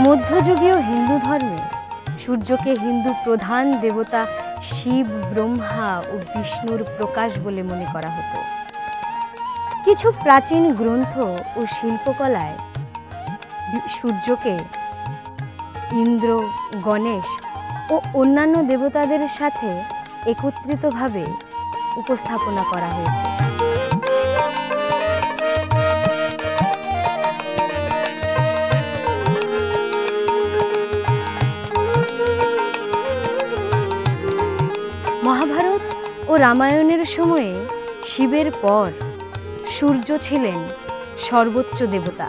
মধ্যযুগীয় হিন্দু ধর্মে সূর্যকে হিন্দু প্রধান দেবতা শিব, ব্রহ্মা ও বিষ্ণুর প্রকাশ বলে মনে করা হতো। কিছু প্রাচীন গ্রন্থ ও শিল্পকলায় সূর্যকে ইন্দ্র, গণেশ ও অন্যান্য দেবতাদের সাথে একত্রিতভাবে উপস্থাপনা করা হয়েছে। মহাভারত ও রামায়ণের সময়ে শিবের পর সূর্য ছিলেন সর্বোচ্চ দেবতা,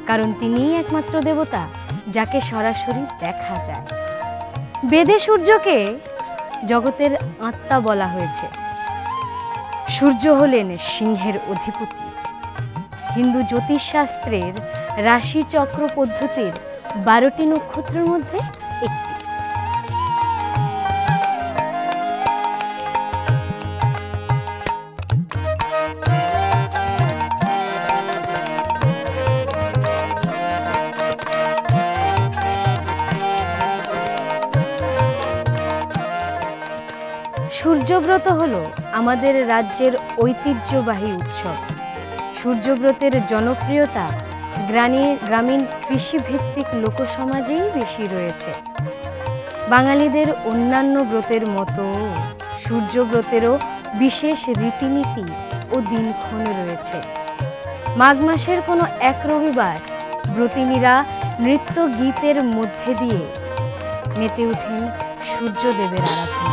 কারণ তিনিই একমাত্র দেবতা যাকে সরাসরি দেখা যায়। বেদে সূর্যকে জগতের আত্মা বলা হয়েছে। সূর্য হলেন সিংহের অধিপতি। হিন্দু জ্যোতিষশাস্ত্রের রাশিচক্র পদ্ধতির 12টি নক্ষত্রের মধ্যে একটি। সূর্যব্রত হলো আমাদের রাজ্যের ঐতিহ্যবাহী উৎসব। সূর্যব্রতের জনপ্রিয়তা গ্রামীণ কৃষিভিত্তিক লোকসমাজেই বেশি রয়েছে। বাঙালিদের অন্যান্য ব্রতের মতো সূর্যব্রতেরও বিশেষ রীতিনীতি ও দিনক্ষণ রয়েছে। মাঘ মাসের কোনো এক রবিবার ব্রতিনীরা নৃত্য গীতের মধ্যে দিয়ে মেতে ওঠেন সূর্যদেবের আরাধনায়।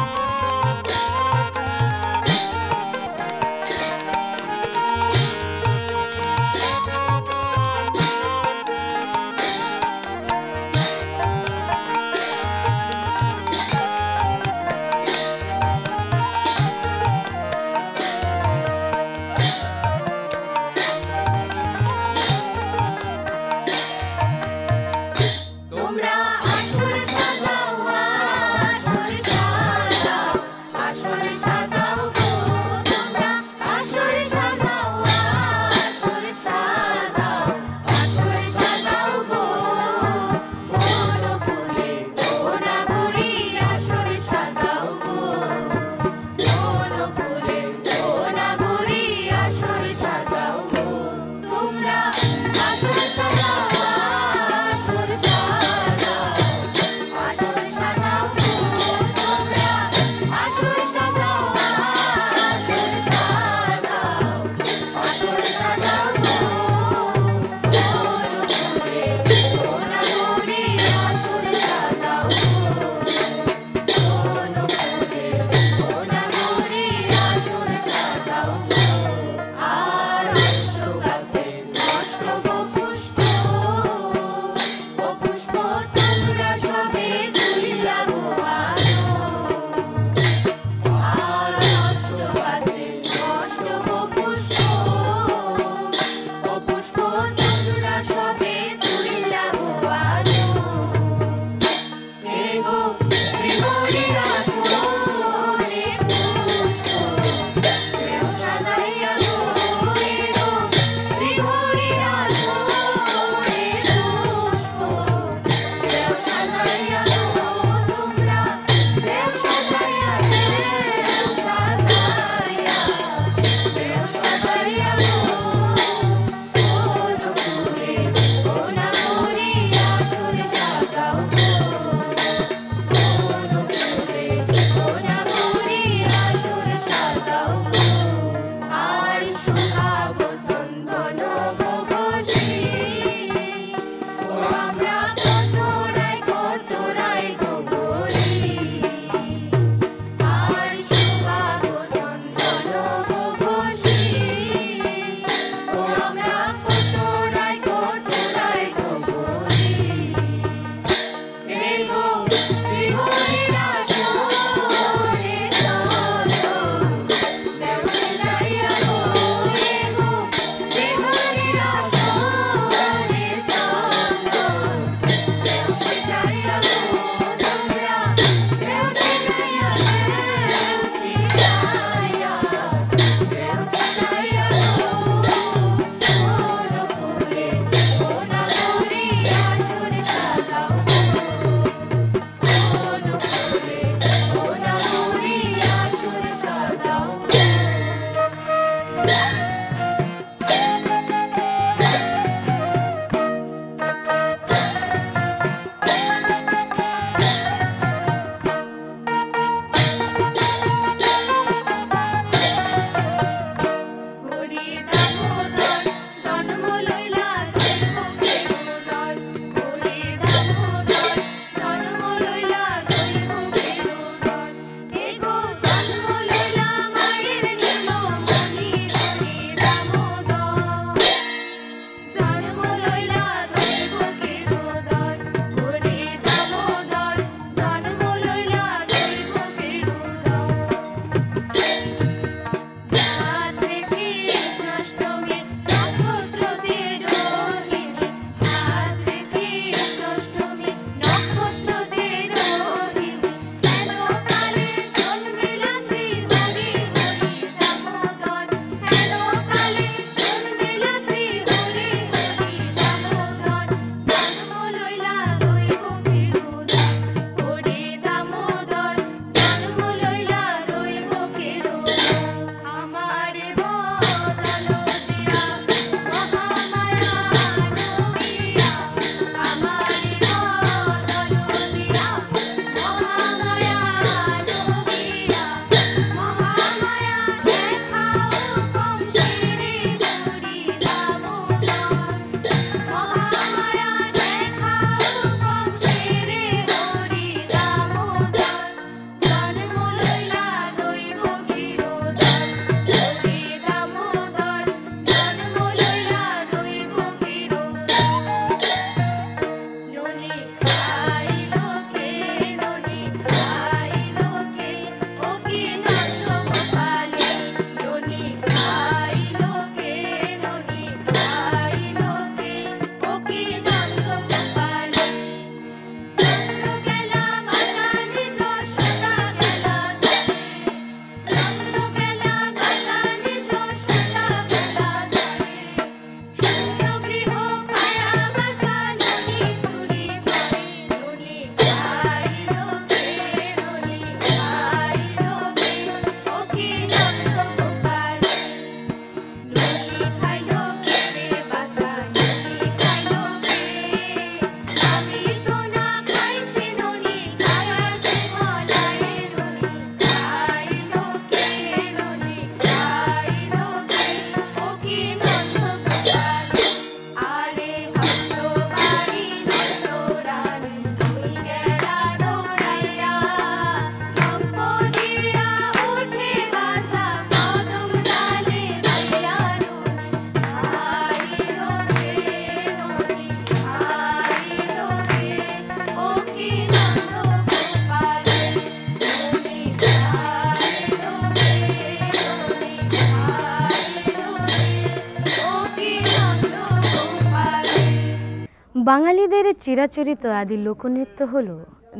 বাঙালিদের চিরাচরিত আদি লোকনৃত্য হল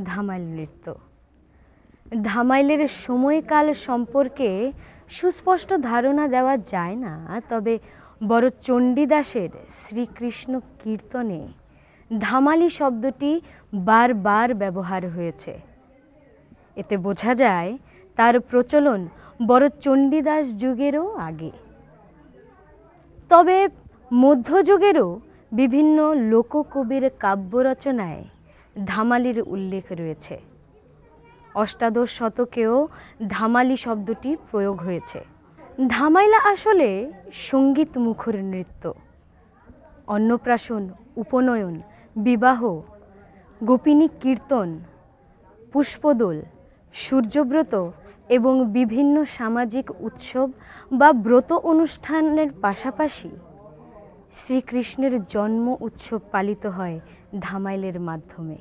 ধামাইল নৃত্য। ধামাইলের সময়কাল সম্পর্কে সুস্পষ্ট ধারণা দেওয়া যায় না, তবে বড় চণ্ডীদাসের শ্রীকৃষ্ণ কীর্তনে ধামালি শব্দটি বারবার ব্যবহার হয়েছে। এতে বোঝা যায় তার প্রচলন বড় চণ্ডীদাস যুগেরও আগে। তবে মধ্যযুগেরও বিভিন্ন লোককবির কাব্য রচনায় ধামালির উল্লেখ রয়েছে। অষ্টাদশ শতকেও ধামালি শব্দটি প্রয়োগ হয়েছে। ধামাইলা আসলে সঙ্গীত মুখর নৃত্য। অন্নপ্রাশন, উপনয়ন, বিবাহ, গোপিনী কীর্তন, পুষ্পদোল, সূর্যব্রত এবং বিভিন্ন সামাজিক উৎসব বা ব্রত অনুষ্ঠানের পাশাপাশি শ্রীকৃষ্ণের জন্ম উৎসব পালিত হয় ধামাইলের মাধ্যমে।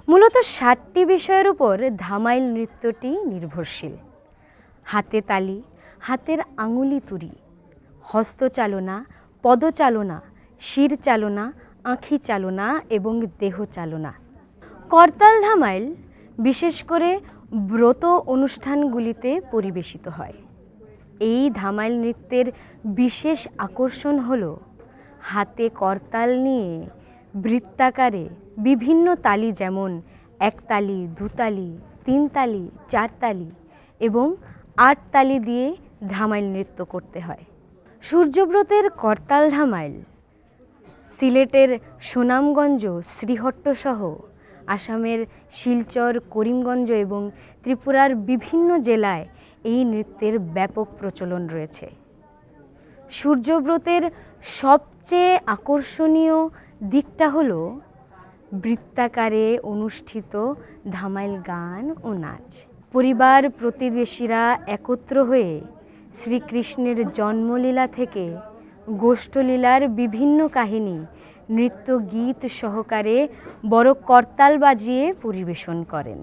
মূলত 7টি বিষয়ের উপর ধামাইল নৃত্যটি নির্ভরশীল। হাতে তালি, হাতের আঙুলি তুড়ি, হস্তচালনা, পদচালনা, শির চালনা, আঁখি চালনা এবং দেহ চালনা। করতাল ধামাইল বিশেষ করে ব্রত অনুষ্ঠানগুলিতে পরিবেশিত হয়। এই ধামাইল নৃত্যের বিশেষ আকর্ষণ হল হাতে করতাল নিয়ে বৃত্তাকারে বিভিন্ন তালি যেমন 1 তালি, 2 তালি, 3 তালি, 4 তালি এবং 8 তালি দিয়ে ধামাইল নৃত্য করতে হয়। সূর্যব্রতের করতাল ধামাইল সিলেটের সুনামগঞ্জ, শ্রীহট্ট সহ আসামের শিলচর, করিমগঞ্জ এবং ত্রিপুরার বিভিন্ন জেলায় এই নৃত্যের ব্যাপক প্রচলন রয়েছে। সূর্যব্রতের সবচেয়ে আকর্ষণীয় দিকটা হলো বৃত্তাকারে অনুষ্ঠিত ধামাইল গান ও নাচ। পরিবার প্রতিবেশীরা একত্র হয়ে শ্রীকৃষ্ণের জন্মলীলা থেকে গোষ্ঠলীলার বিভিন্ন কাহিনী নৃত্য গীত সহকারে বড় করতাল বাজিয়ে পরিবেশন করেন।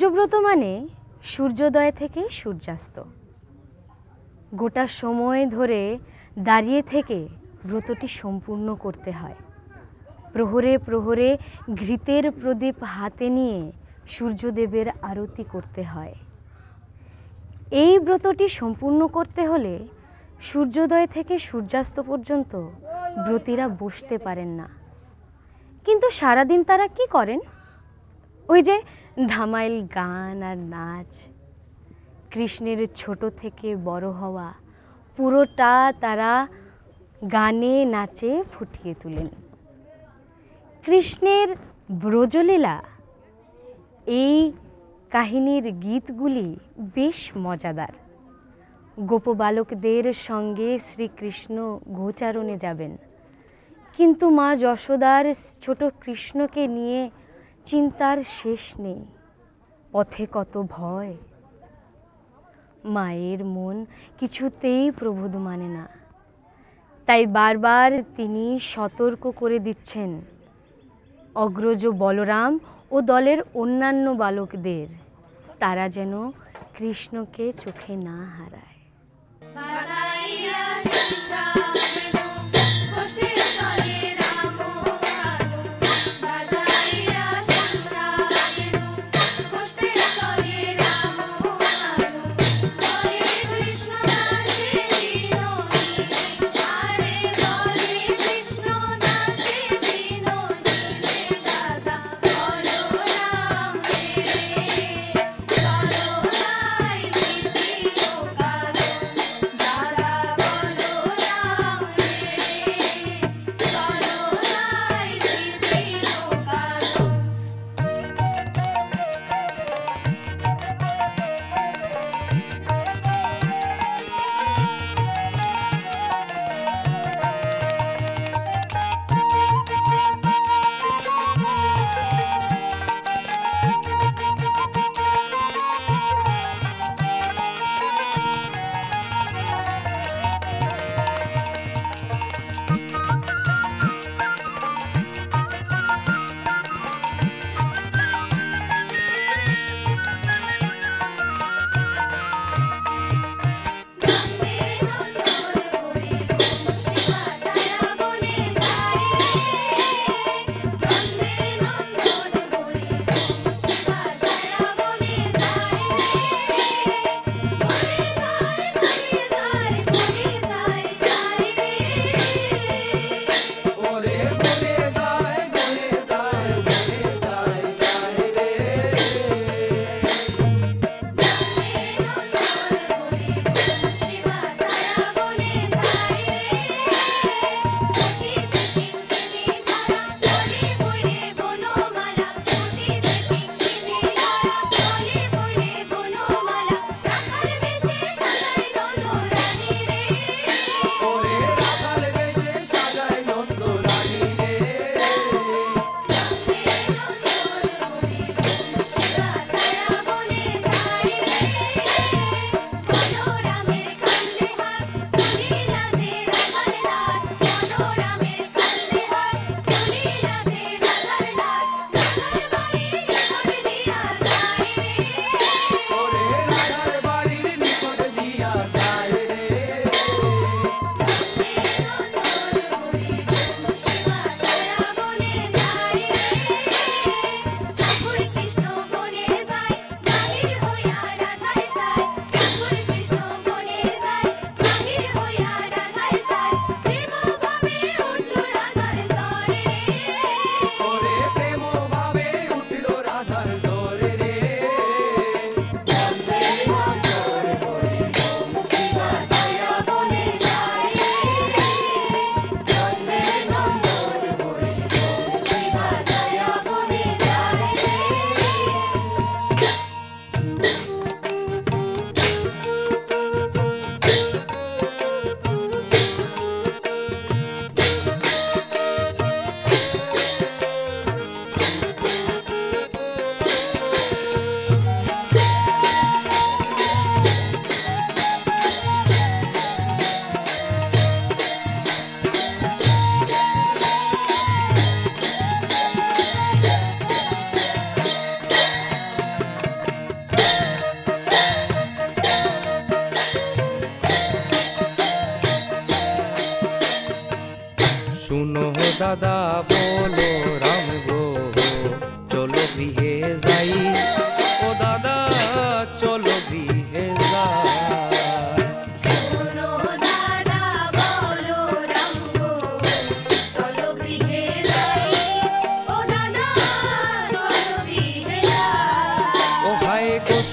সূর্যব্রত মানে সূর্যোদয় থেকে সূর্যাস্ত। গোটা সময় ধরে দাঁড়িয়ে থেকে ব্রতটি সম্পূর্ণ করতে হয়। প্রহরে প্রহরে ঘৃতের প্রদীপ হাতে নিয়ে সূর্যদেবের আরতি করতে হয়। এই ব্রতটি সম্পূর্ণ করতে হলে সূর্যোদয় থেকে সূর্যাস্ত পর্যন্ত ব্রতীরা বসতে পারেন না। কিন্তু সারাদিন তারা কি করেন? ওই যে ধামাইল গান আর নাচ। কৃষ্ণের ছোট থেকে বড় হওয়া পুরোটা তারা গানে নাচে ফুটিয়ে তোলেন। কৃষ্ণের ব্রজলীলা, এই কাহিনীর গীতগুলি বেশ মজাদার। গোপবালকদের সঙ্গে শ্রীকৃষ্ণ গোচারণে যাবেন, কিন্তু মা যশোদার ছোট কৃষ্ণকে নিয়ে চিন্তার শেষ নেই। পথে কত ভয়। মায়ের মন কিছুতেই প্রবোধ মানে না, তাই বারবার তিনি সতর্ক করে দিচ্ছেন অগ্রজ বলরাম ও দলের অন্যান্য বালকদের, তারা যেন কৃষ্ণকে চোখে না হারায়।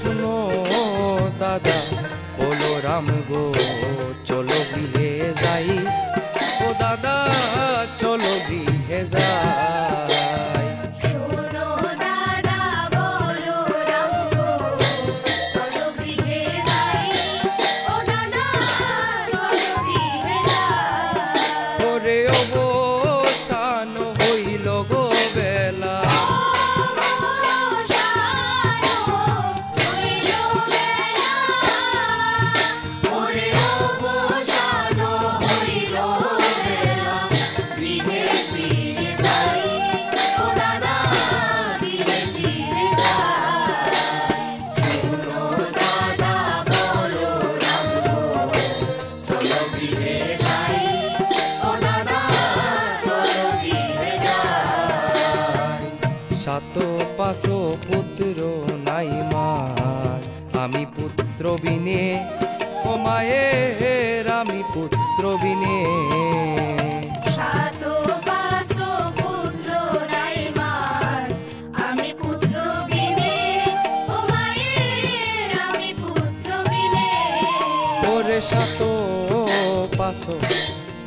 শুনো দাদা বলো রাম গো চলো গৃহে যাই, ও দাদা চলো গৃহে যাই। শোনো দাদা বলো রাম গো চলো গৃহে যাই, ও দাদা চলো গৃহে যাই। ওরে অবসান হইল গো বেলা, সাত পাশ পুত্র নাই মার, আমি পুত্র বিনে, ও মায়ের আমি পুত্র বিনে। সাত পাশ পুত্র নাই মার, আমি পুত্র বিনে, ও মায়ের আমি পুত্র বিনে। ওরে সাত পাশ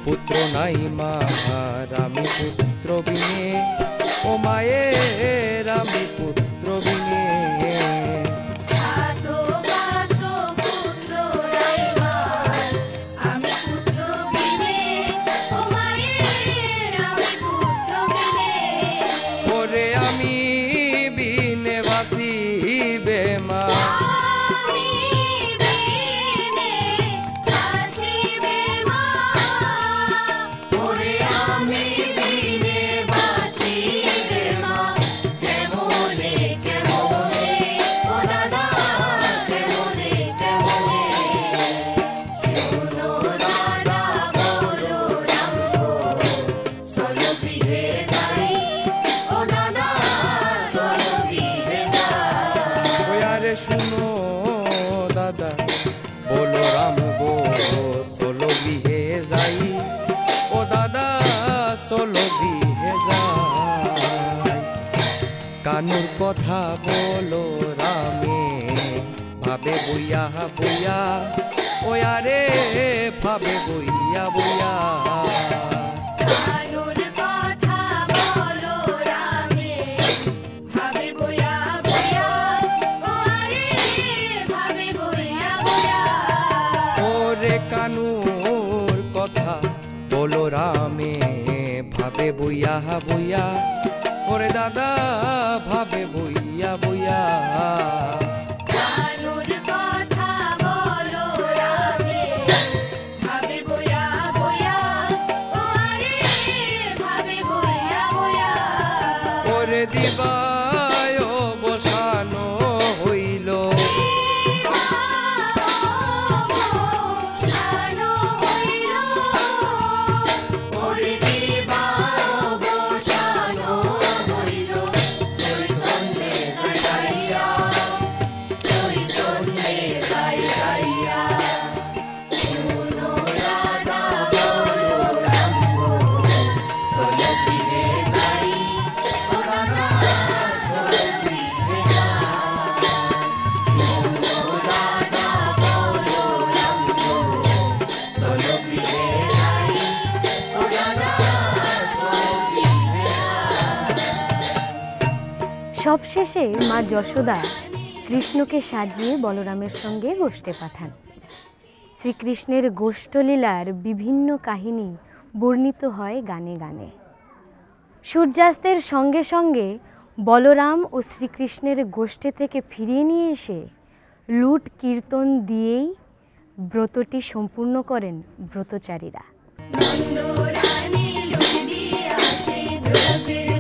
পুত্র নাই মার, আমি পুত্র বিনে, ও মায়ের আমি পুত্র বিনে। সাত পাশ পুত্র নাই মার, আমি পুত্র বিনে, ও মায়ের আমি পুত্র বিনে। ওরে আমি বিনে বাঁচিবে মা, আমি বিনে বাঁচিবে মা, ওরে আমি বিনে বাঁচিবে মা। কেমনে কেমনে ও দাদা কেমনে কেমনে। শোনো দাদা বলো রাম গো চলো গৃহে যাই, ও দাদা চলো গৃহে যাই। ওই আরে শুনো দাদা বলো রাম গো চলো গৃহে যাই, ও দাদা চলো গৃহে যাই। কানুর কথা বলো রামে ভাবে বইয়া বইয়া, ওই আরে ভাবে বইয়া বইয়া। কানুর কথা বলো রামে ভাবে বইয়া বইয়া, ওরে ভাবে বইয়া বইয়া। ওরে কানুর কথা বলো রামে ভাবে বইয়া বইয়া, ওরে দাদা ভাবে বইয়া বইয়া। কানুর কথা বলো রামে ভাবে বইয়া বইয়া, ওরে ভাবে বইয়া বইয়া। ওরে দিবায় বসানো হইল, শানো হইল, ওরে দিবা অবসানো হইল। চৈতন্যে যাইয়া, চৈতন্যে যাইয়া। শোনো দাদা বলো রাম গো চলো গৃহে যাই, ও দাদা চলো গৃহে যাই। শোনো দাদা বলো রাম গো চলো গৃহে যাই, ও দাদা চলো গৃহে যাই। সবশেষে মা যশোদা কৃষ্ণকে সাজিয়ে বলরামের সঙ্গে গোষ্ঠে পাঠান। শ্রীকৃষ্ণের গোষ্ঠলীলার বিভিন্ন কাহিনী বর্ণিত হয় গানে গানে। সূর্যাস্তের সঙ্গে সঙ্গে বলরাম ও শ্রীকৃষ্ণের গোষ্ঠে থেকে ফিরিয়ে নিয়ে এসে লুট কীর্তন দিয়েই ব্রতটি সম্পূর্ণ করেন ব্রতচারীরা। নন্দরানী লুট দিয়াছে ব্রতের